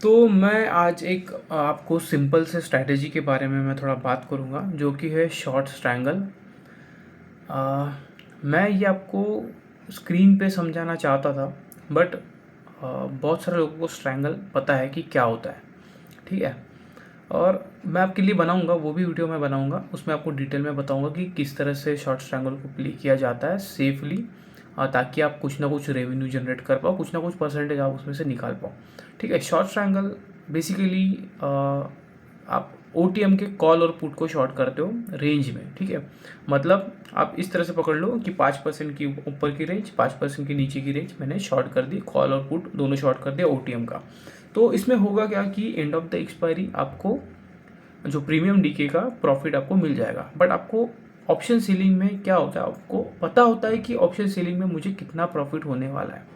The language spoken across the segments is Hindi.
तो मैं आज एक आपको सिंपल से स्ट्रैटेजी के बारे में मैं थोड़ा बात करूँगा जो कि है शॉर्ट स्ट्रैंगल। मैं ये आपको स्क्रीन पे समझाना चाहता था, बट बहुत सारे लोगों को स्ट्रैंगल पता है कि क्या होता है। ठीक है। और मैं आपके लिए बनाऊंगा, वो भी वीडियो मैं बनाऊंगा, उसमें आपको डिटेल में बताऊंगा कि किस तरह से शॉर्ट स्ट्रैंगल को प्ले किया जाता है सेफली, ताकि आप कुछ ना कुछ रेवेन्यू जनरेट कर पाओ, कुछ ना कुछ परसेंटेज आप उसमें से निकाल पाओ। ठीक है। शॉर्ट ट्रायंगल बेसिकली आप ओटीएम के कॉल और पुट को शॉर्ट करते हो रेंज में। ठीक है। मतलब आप इस तरह से पकड़ लो कि 5% की ऊपर की रेंज, 5% की नीचे की रेंज मैंने शॉर्ट कर दी, कॉल और पुट दोनों शॉर्ट कर दिया ओटीएम का। तो इसमें होगा क्या कि एंड ऑफ द एक्सपायरी आपको जो प्रीमियम डीके का प्रॉफिट आपको मिल जाएगा। बट आपको ऑप्शन सीलिंग में क्या होता है, आपको पता होता है कि ऑप्शन सीलिंग में मुझे कितना प्रॉफिट होने वाला है।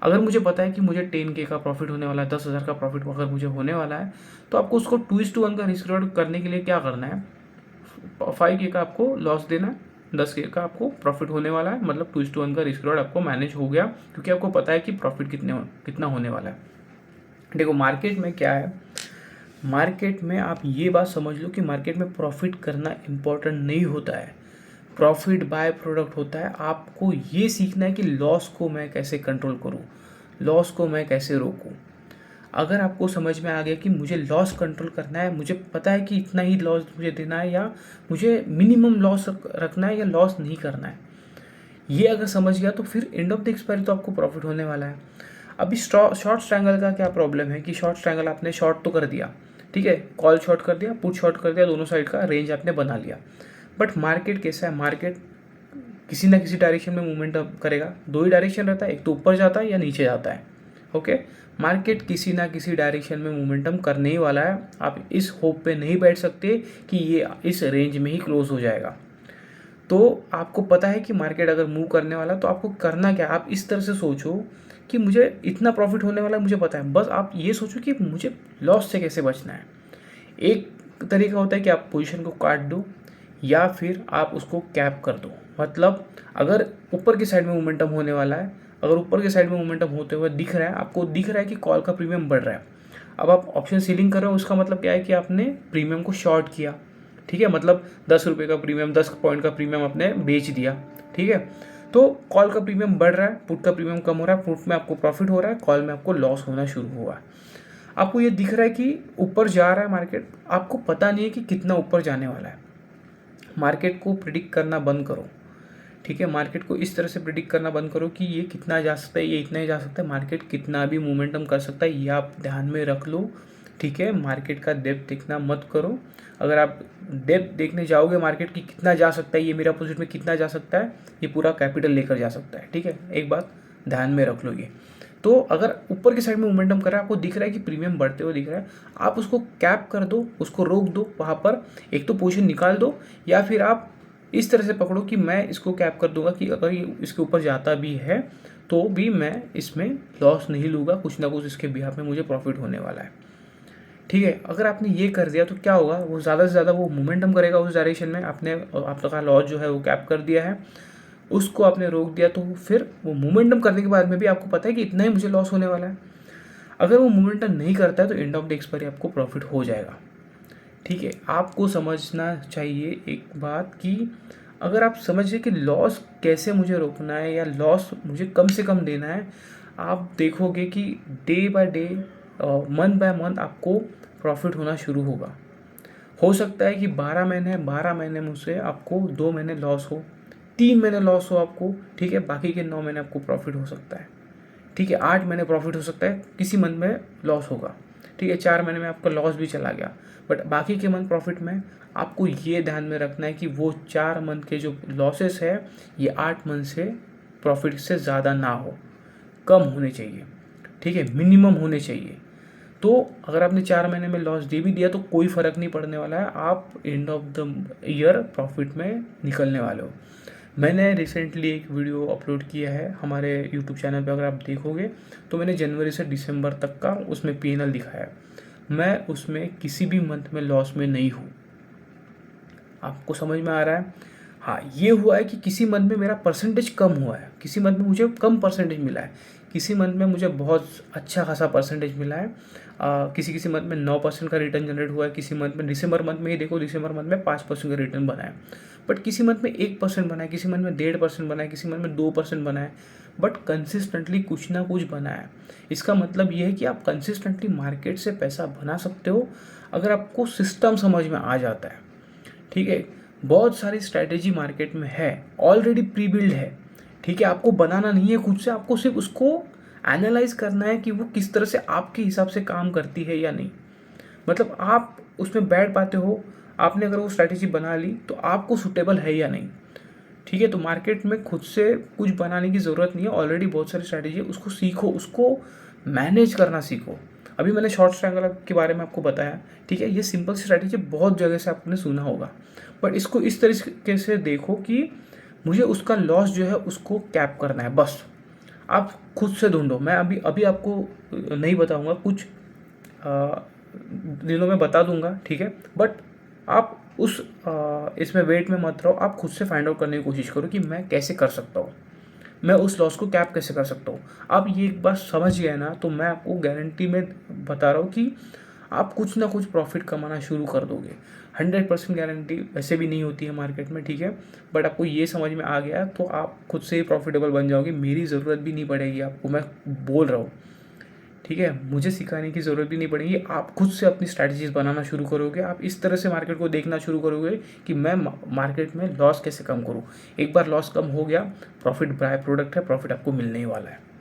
अगर मुझे पता है कि मुझे 10K का प्रॉफिट होने वाला है, 10,000 का प्रॉफिट अगर मुझे होने वाला है, तो आपको उसको 2:1 का रिस्क रिवॉर्ड करने के लिए क्या करना है, 5K का आपको लॉस देना है, 10K का आपको प्रॉफिट होने वाला है, मतलब 2:1 का रिस्क रिवॉर्ड आपको मैनेज हो गया, क्योंकि आपको पता है कि प्रॉफिट कितना होने वाला है। देखो मार्केट में क्या है, मार्केट में आप ये बात समझ लो कि मार्केट में प्रॉफिट करना इम्पोर्टेंट नहीं होता है, प्रॉफिट बाय प्रोडक्ट होता है। आपको ये सीखना है कि लॉस को मैं कैसे कंट्रोल करूँ, लॉस को मैं कैसे रोकूँ। अगर आपको समझ में आ गया कि मुझे लॉस कंट्रोल करना है, मुझे पता है कि इतना ही लॉस मुझे देना है, या मुझे मिनिमम लॉस रखना है, या लॉस नहीं करना है, ये अगर समझ गया तो फिर एंड ऑफ द एक्सपायरी तो आपको प्रॉफिट होने वाला है। अभी शॉर्ट स्ट्रैंगल का क्या प्रॉब्लम है कि शॉर्ट स्ट्रैंगल आपने शॉर्ट तो कर दिया, ठीक है, कॉल शॉर्ट कर दिया, पुट शॉर्ट कर दिया, दोनों साइड का रेंज आपने बना लिया। बट मार्केट कैसा है, मार्केट किसी ना किसी डायरेक्शन में मूवमेंट करेगा। दो ही डायरेक्शन रहता है, एक तो ऊपर जाता है या नीचे जाता है। ओके। मार्केट किसी ना किसी डायरेक्शन में मोमेंटम करने ही वाला है। आप इस होप पे नहीं बैठ सकते कि ये इस रेंज में ही क्लोज हो जाएगा। तो आपको पता है कि मार्केट अगर मूव करने वाला, तो आपको करना क्या, आप इस तरह से सोचो कि मुझे इतना प्रॉफिट होने वाला है, मुझे पता है, बस आप ये सोचो कि मुझे लॉस से कैसे बचना है। एक तरीका होता है कि आप पोजीशन को काट दो, या फिर आप उसको कैप कर दो। मतलब अगर ऊपर की साइड में मोमेंटम होने वाला है, अगर ऊपर की साइड में मोमेंटम होते हुए दिख रहा है, आपको दिख रहा है कि कॉल का प्रीमियम बढ़ रहा है, अब आप ऑप्शन सीलिंग कर रहे हो, उसका मतलब क्या है कि आपने प्रीमियम को शॉर्ट किया। ठीक है। मतलब 10 रुपये का प्रीमियम, 10 पॉइंट का प्रीमियम आपने बेच दिया। ठीक है। तो कॉल का प्रीमियम बढ़ रहा है, पुट का प्रीमियम कम हो रहा है, पुट में आपको प्रॉफिट हो रहा है, कॉल में आपको लॉस होना शुरू हुआ है। आपको ये दिख रहा है कि ऊपर जा रहा है मार्केट, आपको पता नहीं है कि कितना ऊपर जाने वाला है। मार्केट को प्रिडिक्ट करना बंद करो। ठीक है। मार्केट को इस तरह से प्रिडिक्ट करना बंद करो कि ये कितना जा सकता है, ये इतना ही जा सकता है, मार्केट कितना भी मोमेंटम कर सकता है, ये आप ध्यान में रख लो। ठीक है। मार्केट का डेप्थ देखना मत करो। अगर आप डेप्थ देखने जाओगे मार्केट की कितना जा सकता है, ये मेरा पोजीशन में कितना जा सकता है, ये पूरा कैपिटल लेकर जा सकता है। ठीक है। एक बात ध्यान में रख लो ये। तो अगर ऊपर की साइड में मोमेंटम कर रहा है, आपको दिख रहा है कि प्रीमियम बढ़ते हुए दिख रहा है, आप उसको कैप कर दो, उसको रोक दो वहाँ पर, एक तो पोजीशन निकाल दो, या फिर आप इस तरह से पकड़ो कि मैं इसको कैप कर दूंगा कि अगर ये इसके ऊपर जाता भी है तो भी मैं इसमें लॉस नहीं लूँगा, कुछ ना कुछ इसके बिहाफ में मुझे प्रॉफिट होने वाला है। ठीक है। अगर आपने ये कर दिया तो क्या होगा, वो ज़्यादा से ज़्यादा वो मोमेंटम करेगा उस डायरेक्शन में। आपने आपका लॉस जो है वो कैप कर दिया है, उसको आपने रोक दिया, तो फिर वो मोमेंटम करने के बाद में भी आपको पता है कि इतना ही मुझे लॉस होने वाला है। अगर वो मोमेंटम नहीं करता है तो एंड ऑफ द एक्सपायरी आपको प्रॉफिट हो जाएगा। ठीक है। आपको समझना चाहिए एक बात कि अगर आप समझिए कि लॉस कैसे मुझे रोकना है, या लॉस मुझे कम से कम देना है, आप देखोगे कि day by day, month by month आपको प्रॉफिट होना शुरू होगा। हो सकता है कि 12 महीने, 12 महीने में से आपको 2 महीने लॉस हो, 3 महीने लॉस हो आपको। ठीक है। बाकी के 9 महीने आपको प्रॉफिट हो सकता है। ठीक है। 8 महीने प्रॉफिट हो सकता है, किसी मंथ में लॉस होगा। ठीक है। 4 महीने में आपका लॉस भी चला गया, बट बाकी के मंथ प्रॉफिट में आपको ये ध्यान में रखना है कि वो 4 मंथ के जो लॉसेस है, ये 8 मंथ से प्रॉफिट से ज़्यादा ना हो, कम होने चाहिए। ठीक है। मिनिमम होने चाहिए। तो अगर आपने 4 महीने में लॉस दे भी दिया तो कोई फ़र्क नहीं पड़ने वाला है, आप end of the year profit में निकलने वाले हो। मैंने रिसेंटली एक वीडियो अपलोड किया है हमारे यूट्यूब चैनल पे, अगर आप देखोगे तो मैंने जनवरी से दिसंबर तक का उसमें P&L दिखाया है। मैं उसमें किसी भी मंथ में लॉस में नहीं हूँ। आपको समझ में आ रहा है। हाँ, ये हुआ है कि किसी मंथ में मेरा परसेंटेज कम हुआ है, किसी मंथ में मुझे कम परसेंटेज मिला है, किसी मंथ में मुझे बहुत अच्छा खासा परसेंटेज मिला है, किसी किसी मंथ में 9% का रिटर्न जनरेट हुआ है, किसी मंथ में दिसंबर मंथ में ही देखो, दिसंबर मंथ में 5% का रिटर्न बना है, बट किसी मंथ में 1% बना है, किसी मंथ में 1.5% बना है, किसी मंथ में 2% बना है, बट कंसिस्टेंटली कुछ ना कुछ बना है। इसका मतलब ये है कि आप कंसिस्टेंटली मार्केट से पैसा बना सकते हो अगर आपको सिस्टम समझ में आ जाता है। ठीक है, बहुत सारी स्ट्रैटेजी मार्केट में है, ऑलरेडी प्री बिल्ड है। ठीक है, आपको बनाना नहीं है खुद से, आपको सिर्फ उसको एनालाइज करना है कि वो किस तरह से आपके हिसाब से काम करती है या नहीं। मतलब आप उसमें बैठ पाते हो, आपने अगर वो स्ट्रैटेजी बना ली तो आपको सूटेबल है या नहीं। ठीक है, तो मार्केट में खुद से कुछ बनाने की ज़रूरत नहीं है, ऑलरेडी बहुत सारी स्ट्रैटेजी है, उसको सीखो, उसको मैनेज करना सीखो। अभी मैंने शॉर्ट ट्रायंगल के बारे में आपको बताया। ठीक है, ये सिंपल सी स्ट्रैटेजी बहुत जगह से आपने सुना होगा, बट इसको इस तरीके से देखो कि मुझे उसका लॉस जो है उसको कैप करना है, बस। आप खुद से ढूंढो, मैं अभी अभी आपको नहीं बताऊंगा, कुछ दिनों में बता दूंगा। ठीक है, बट आप उस इसमें वेट में मत रहो, आप खुद से फाइंड आउट करने की कोशिश करो कि मैं कैसे कर सकता हूँ, मैं उस लॉस को कैप कैसे कर सकता हूँ। आप ये एक बार समझ गए ना, तो मैं आपको गारंटी में बता रहा हूँ कि आप कुछ ना कुछ प्रॉफिट कमाना शुरू कर दोगे। 100% गारंटी वैसे भी नहीं होती है मार्केट में। ठीक है, बट आपको ये समझ में आ गया तो आप खुद से ही प्रॉफिटेबल बन जाओगे, मेरी ज़रूरत भी नहीं पड़ेगी आपको, मैं बोल रहा हूँ। ठीक है, मुझे सिखाने की ज़रूरत भी नहीं पड़ेगी, आप खुद से अपनी स्ट्रैटेजीज बनाना शुरू करोगे। आप इस तरह से मार्केट को देखना शुरू करोगे कि मैं मार्केट में लॉस कैसे कम करूँ। एक बार लॉस कम हो गया, प्रॉफिट बाय प्रोडक्ट है, प्रॉफिट आपको मिलने ही वाला है।